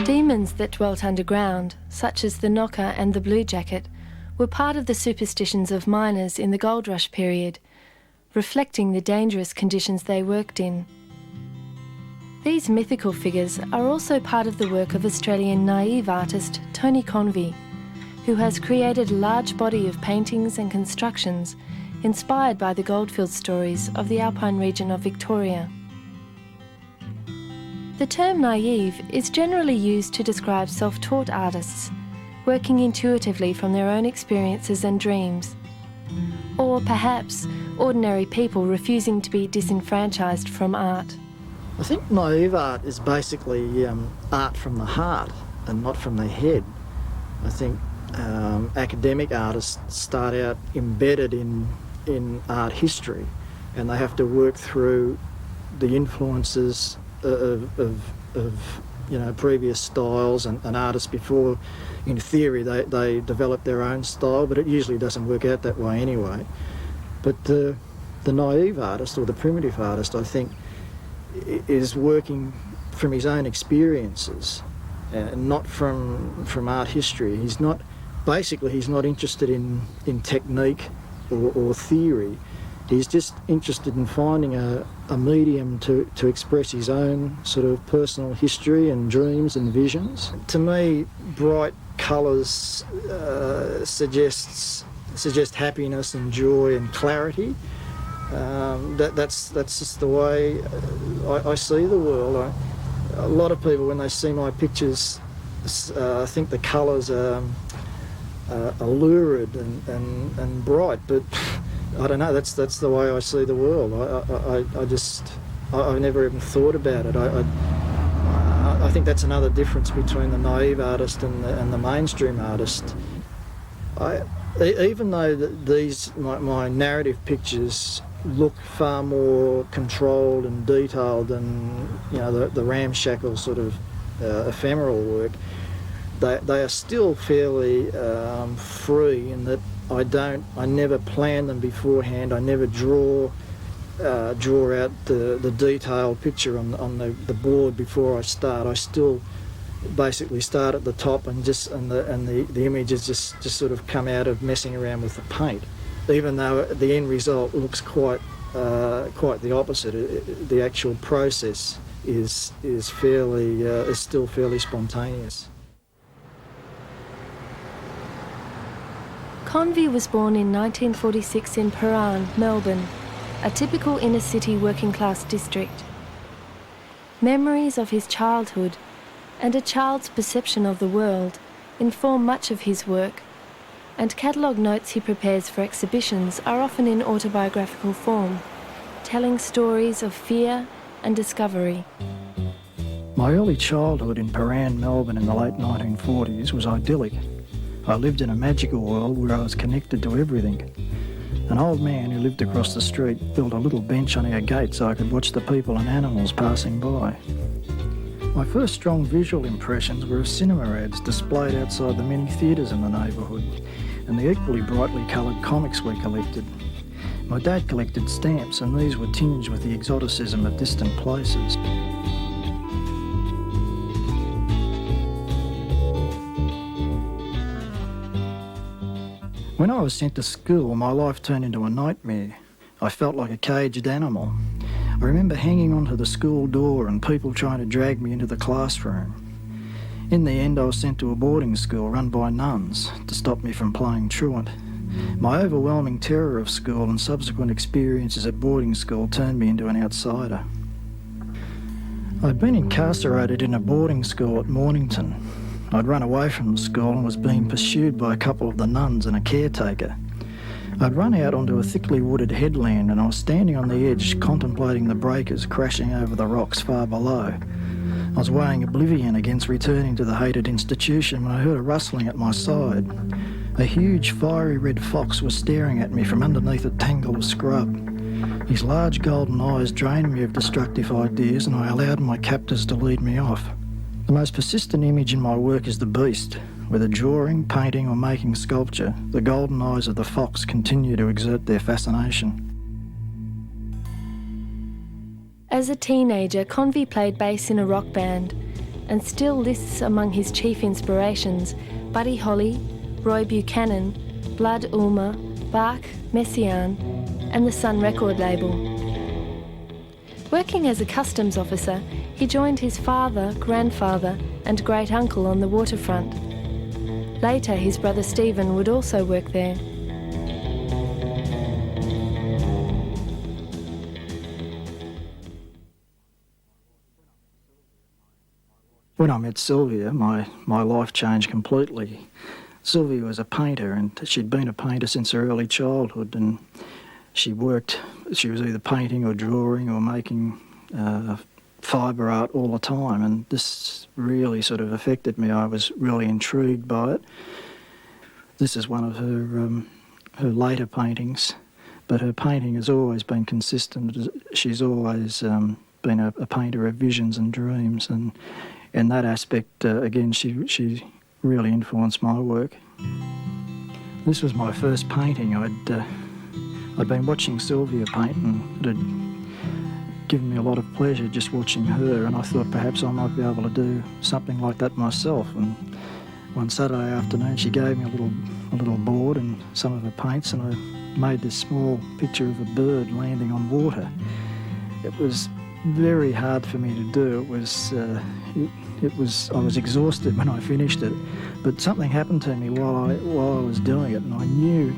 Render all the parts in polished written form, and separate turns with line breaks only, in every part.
Demons that dwelt underground, such as the knocker and the bluejacket, were part of the superstitions of miners in the gold rush period, reflecting the dangerous conditions they worked in. These mythical figures are also part of the work of Australian naive artist Tony Convey, who has created a large body of paintings and constructions inspired by the goldfield stories of the alpine region of Victoria. The term naive is generally used to describe self-taught artists, working intuitively from their own experiences and dreams. Or perhaps ordinary people refusing to be disenfranchised from art.
I think naive art is basically art from the heart and not from the head. I think academic artists start out embedded in art history, and they have to work through the influences of previous styles and artists before, in theory, they develop their own style, but it usually doesn't work out that way anyway. But the naive artist, or the primitive artist, I think, is working from his own experiences, not from art history. He's not interested in technique or theory. He's just interested in finding a medium to express his own sort of personal history and dreams and visions. To me, bright colours suggest happiness and joy and clarity. That's just the way I see the world. A lot of people, when they see my pictures, think the colours are lurid and bright, but I don't know. That's the way I see the world. I've never even thought about it. I think that's another difference between the naive artist and the mainstream artist. Even though my narrative pictures look far more controlled and detailed than the ramshackle sort of ephemeral work, they are still fairly free in that I never plan them beforehand. I never draw out the detailed picture on the board before I start. I still basically start at the top and the images just sort of come out of messing around with the paint, even though the end result looks quite the opposite. The actual process is still fairly spontaneous.
Convey was born in 1946 in Prahran, Melbourne, a typical inner-city working-class district. Memories of his childhood and a child's perception of the world inform much of his work, and catalogue notes he prepares for exhibitions are often in autobiographical form, telling stories of fear and discovery.
My early childhood in Prahran, Melbourne in the late 1940s was idyllic. I lived in a magical world where I was connected to everything. An old man who lived across the street built a little bench on our gate so I could watch the people and animals passing by. My first strong visual impressions were of cinema ads displayed outside the many theatres in the neighbourhood, and the equally brightly coloured comics we collected. My dad collected stamps, and these were tinged with the exoticism of distant places. When I was sent to school, my life turned into a nightmare. I felt like a caged animal. I remember hanging onto the school door and people trying to drag me into the classroom. In the end, I was sent to a boarding school run by nuns to stop me from playing truant. My overwhelming terror of school and subsequent experiences at boarding school turned me into an outsider. I'd been incarcerated in a boarding school at Mornington. I'd run away from the school and was being pursued by a couple of the nuns and a caretaker. I'd run out onto a thickly wooded headland and I was standing on the edge contemplating the breakers crashing over the rocks far below. I was weighing oblivion against returning to the hated institution when I heard a rustling at my side. A huge fiery red fox was staring at me from underneath a tangle of scrub. His large golden eyes drained me of destructive ideas and I allowed my captors to lead me off. The most persistent image in my work is the beast. Whether drawing, painting or making sculpture, the golden eyes of the fox continue to exert their fascination.
As a teenager, Convey played bass in a rock band, and still lists among his chief inspirations Buddy Holly, Roy Buchanan, Blood Ulmer, Bach, Messiaen, and the Sun record label. Working as a customs officer, he joined his father, grandfather, and great-uncle on the waterfront. Later, his brother Stephen would also work there.
When I met Sylvia, my life changed completely. Sylvia was a painter, and she'd been a painter since her early childhood, and she was either painting or drawing or making fibre art all the time, and this really sort of affected me. I was really intrigued by it. This is one of her later paintings, but her painting has always been consistent. She's always been a painter of visions and dreams, and in that aspect, again, she really influenced my work. This was my first painting. I'd been watching Sylvia paint, and it had given me a lot of pleasure just watching her, and I thought perhaps I might be able to do something like that myself. And one Saturday afternoon, she gave me a little board and some of her paints, and I made this small picture of a bird landing on water. It was very hard for me to do. I was exhausted when I finished it, but something happened to me while I was doing it, and I knew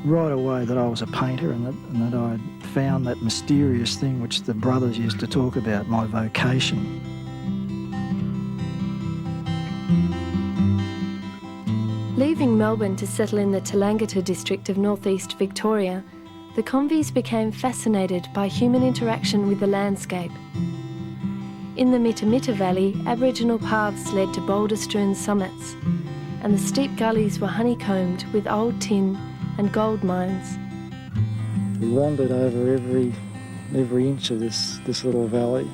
right away that I was a painter, and that I'd found that mysterious thing which the brothers used to talk about, my vocation.
Leaving Melbourne to settle in the Tallangatta district of northeast Victoria, the Conveys became fascinated by human interaction with the landscape. In the Mitta Mitta Valley, Aboriginal paths led to boulder-strewn summits, and the steep gullies were honeycombed with old tin and gold mines.
We wandered over every inch of this little valley.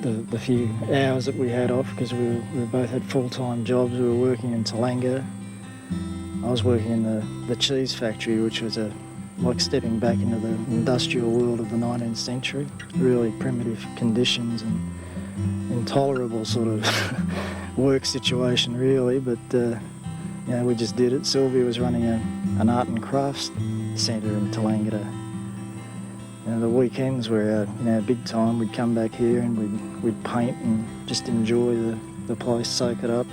The few hours that we had off, because we both had full-time jobs. We were working in Tallangatta. I was working in the cheese factory, which was like stepping back into the industrial world of the 19th century. Really primitive conditions and intolerable sort of work situation, really. But we just did it. Sylvia was running an art and crafts centre in Tallangatta. The weekends were our big time. We'd come back here and we'd paint and just enjoy the place, soak it up.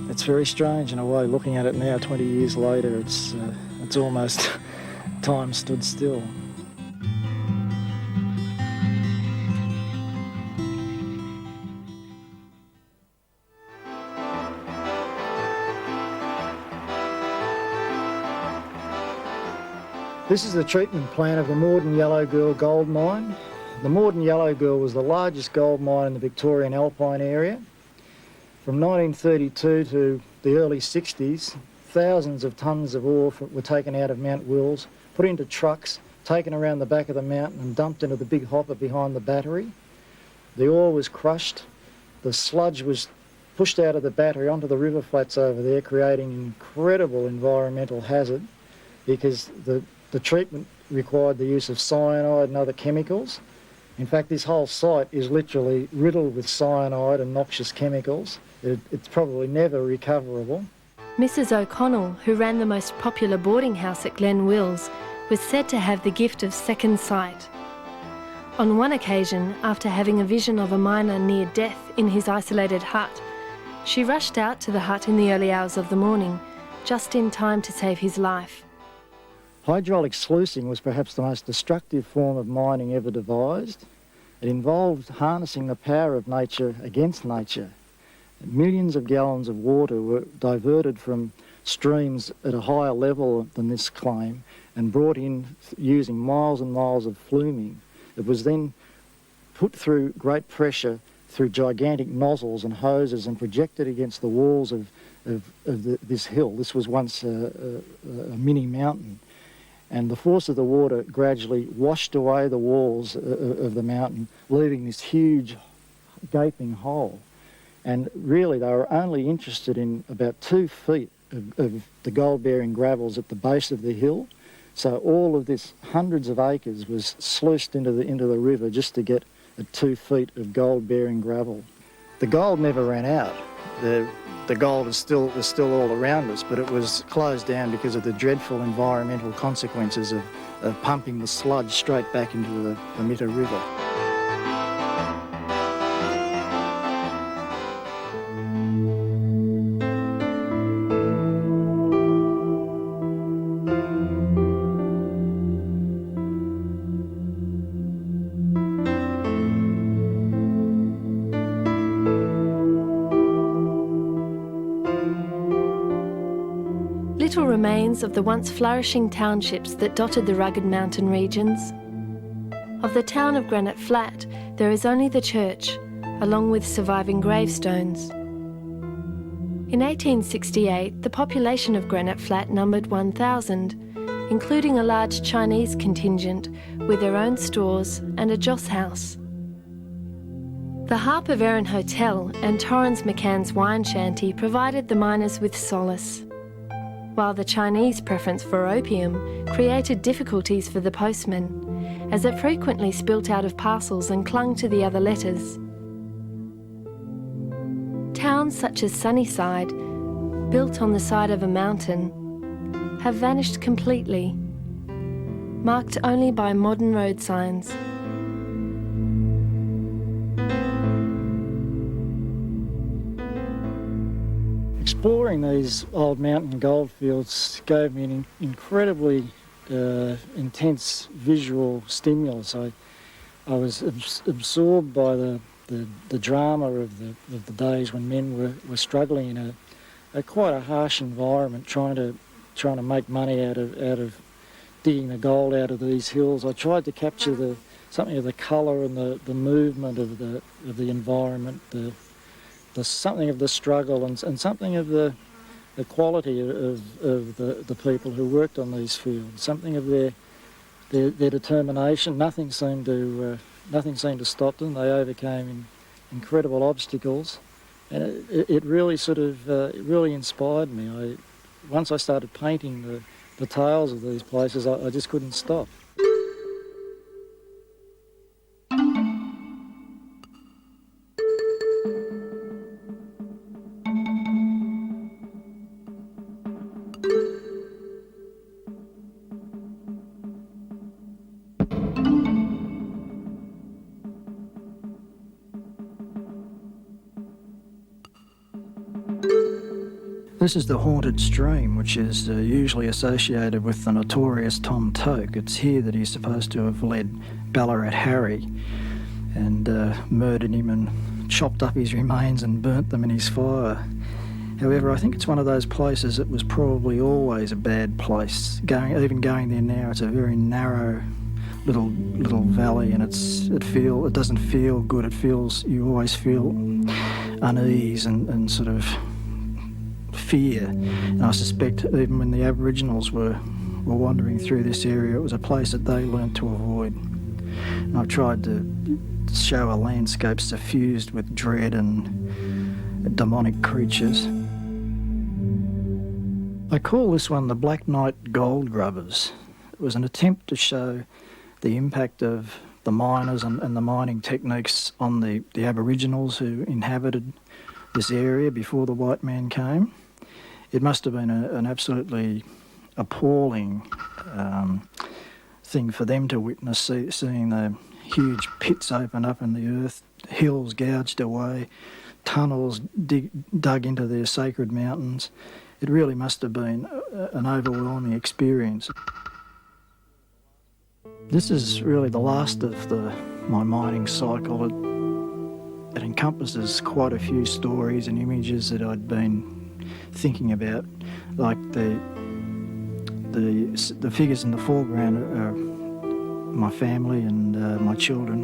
It's very strange in a way, looking at it now 20 years later. It's almost time stood still. This is the treatment plant of the Morden Yellow Girl gold mine. The Morden Yellow Girl was the largest gold mine in the Victorian Alpine area. From 1932 to the early 60s, thousands of tonnes of ore were taken out of Mount Wills, put into trucks, taken around the back of the mountain and dumped into the big hopper behind the battery. The ore was crushed, the sludge was pushed out of the battery onto the river flats over there, creating an incredible environmental hazard because the treatment required the use of cyanide and other chemicals. In fact, this whole site is literally riddled with cyanide and noxious chemicals. It's probably never recoverable.
Mrs. O'Connell, who ran the most popular boarding house at Glen Wills, was said to have the gift of second sight. On one occasion, after having a vision of a miner near death in his isolated hut, she rushed out to the hut in the early hours of the morning, just in time to save his life.
Hydraulic sluicing was perhaps the most destructive form of mining ever devised. It involved harnessing the power of nature against nature. Millions of gallons of water were diverted from streams at a higher level than this claim and brought in using miles and miles of fluming. It was then put through great pressure through gigantic nozzles and hoses and projected against the walls of this hill. This was once a mini mountain. And the force of the water gradually washed away the walls of the mountain, leaving this huge gaping hole. And really they were only interested in about 2 feet of the gold-bearing gravels at the base of the hill. So all of this, hundreds of acres, was sluiced into the river just to get at 2 feet of gold-bearing gravel. The gold never ran out. The gold was still all around us, but it was closed down because of the dreadful environmental consequences of pumping the sludge straight back into the Mitta River.
Little remains of the once flourishing townships that dotted the rugged mountain regions. Of the town of Granite Flat, there is only the church, along with surviving gravestones. In 1868, the population of Granite Flat numbered 1,000, including a large Chinese contingent with their own stores and a joss house. The Harp of Erin Hotel and Torrens McCann's wine shanty provided the miners with solace, while the Chinese preference for opium created difficulties for the postman, as it frequently spilt out of parcels and clung to the other letters. Towns such as Sunnyside, built on the side of a mountain, have vanished completely, marked only by modern road signs.
Exploring these old mountain goldfields gave me an incredibly intense visual stimulus. I was absorbed by the drama of the days when men were struggling in a quite a harsh environment, trying to make money out of digging the gold out of these hills. I tried to capture something of the colour and the movement of the environment, the something of the struggle and something of the quality of the people who worked on these fields, something of their determination. Nothing seemed to stop them. They overcame incredible obstacles, and it really it really inspired me. Once I started painting the tales of these places, I just couldn't stop. This is the haunted stream, which is usually associated with the notorious Tom Toke. It's here that he's supposed to have led Ballarat Harry and murdered him and chopped up his remains and burnt them in his fire. However, I think it's one of those places that was probably always a bad place. Even going there now, it's a very narrow little valley, and it doesn't feel good. You always feel unease and sort of fear. And I suspect even when the Aboriginals were wandering through this area, it was a place that they learnt to avoid. And I've tried to show a landscape suffused with dread and demonic creatures. I call this one the Black Night Gold Grubbers. It was an attempt to show the impact of the miners and the mining techniques on the Aboriginals who inhabited this area before the white man came. It must have been an absolutely appalling thing for them to witness, seeing the huge pits open up in the earth, hills gouged away, tunnels dug into their sacred mountains. It really must have been an overwhelming experience. This is really the last of my mining cycle. It encompasses quite a few stories and images that I'd been thinking about, like the figures in the foreground are my family and my children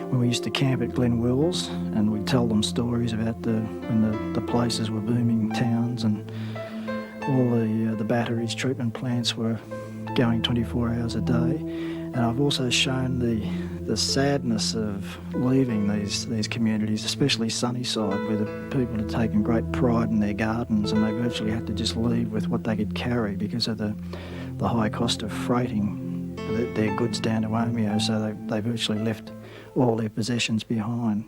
when we used to camp at Glen Wills, and we'd tell them stories about when the places were booming towns and all the batteries, treatment plants were going 24 hours a day. And I've also shown the sadness of leaving these communities, especially Sunnyside, where the people had taken great pride in their gardens and they virtually had to just leave with what they could carry because of the high cost of freighting their goods down to Omeo, so they virtually left all their possessions behind.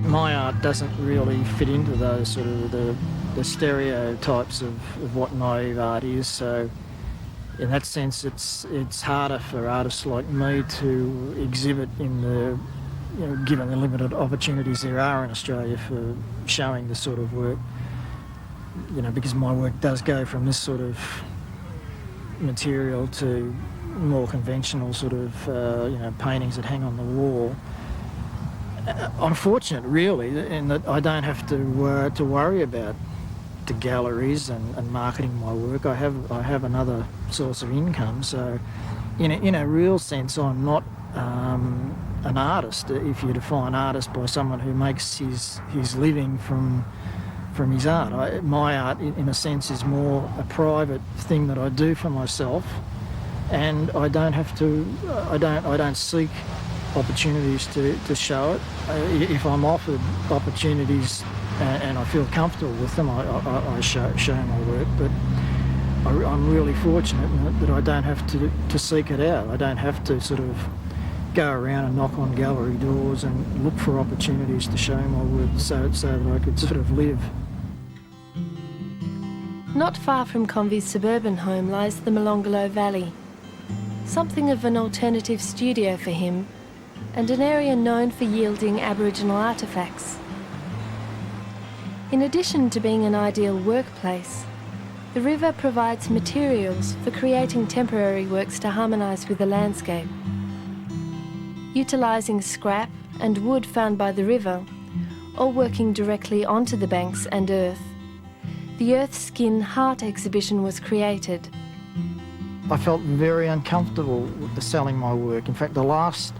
My art doesn't really fit into those sort of the stereotypes of what naive art is, so in that sense it's harder for artists like me to exhibit in the, given the limited opportunities there are in Australia for showing this sort of work, because my work does go from this sort of material to more conventional sort of, paintings that hang on the wall. I'm fortunate, really, in that I don't have to worry about the galleries and marketing my work. I have another source of income, so in a real sense, I'm not an artist. If you define artist by someone who makes his living from his art, my art, in a sense, is more a private thing that I do for myself, and I don't have to. I don't seek opportunities to show it. If I'm offered opportunities and I feel comfortable with them, I show my work, but I'm really fortunate that I don't have to seek it out. I don't have to sort of go around and knock on gallery doors and look for opportunities to show my work so that I could sort of live.
Not far from Convey's suburban home lies the Molonglo Valley, something of an alternative studio for him, and an area known for yielding Aboriginal artefacts. In addition to being an ideal workplace, the river provides materials for creating temporary works to harmonise with the landscape. Utilising scrap and wood found by the river, or working directly onto the banks and earth, the Earth Skin Heart exhibition was created.
I felt very uncomfortable with selling my work. In fact, the last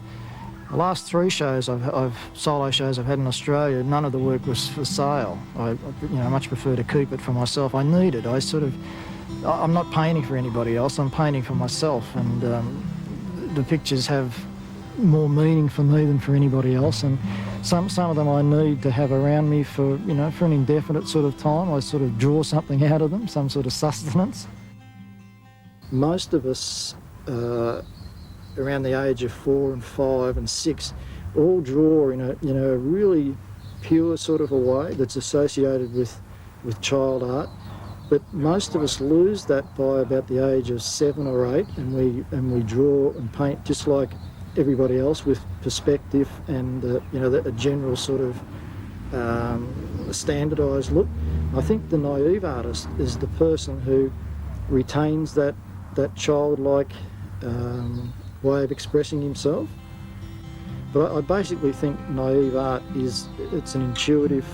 3 shows solo shows I've had in Australia, none of the work was for sale. I much prefer to keep it for myself. I need it. I'm not painting for anybody else. I'm painting for myself, and the pictures have more meaning for me than for anybody else. And some of them I need to have around me for an indefinite sort of time. I sort of draw something out of them, some sort of sustenance. Most of us, around the age of 4 and 5 and 6, all draw in a really pure sort of a way that's associated with child art. But most of us lose that by about the age of 7 or 8, and we draw and paint just like everybody else, with perspective and a general sort of standardised look. I think the naive artist is the person who retains that childlike way of expressing himself. But I basically think naive art it's an intuitive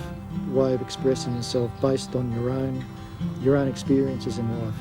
way of expressing yourself based on your own experiences in life.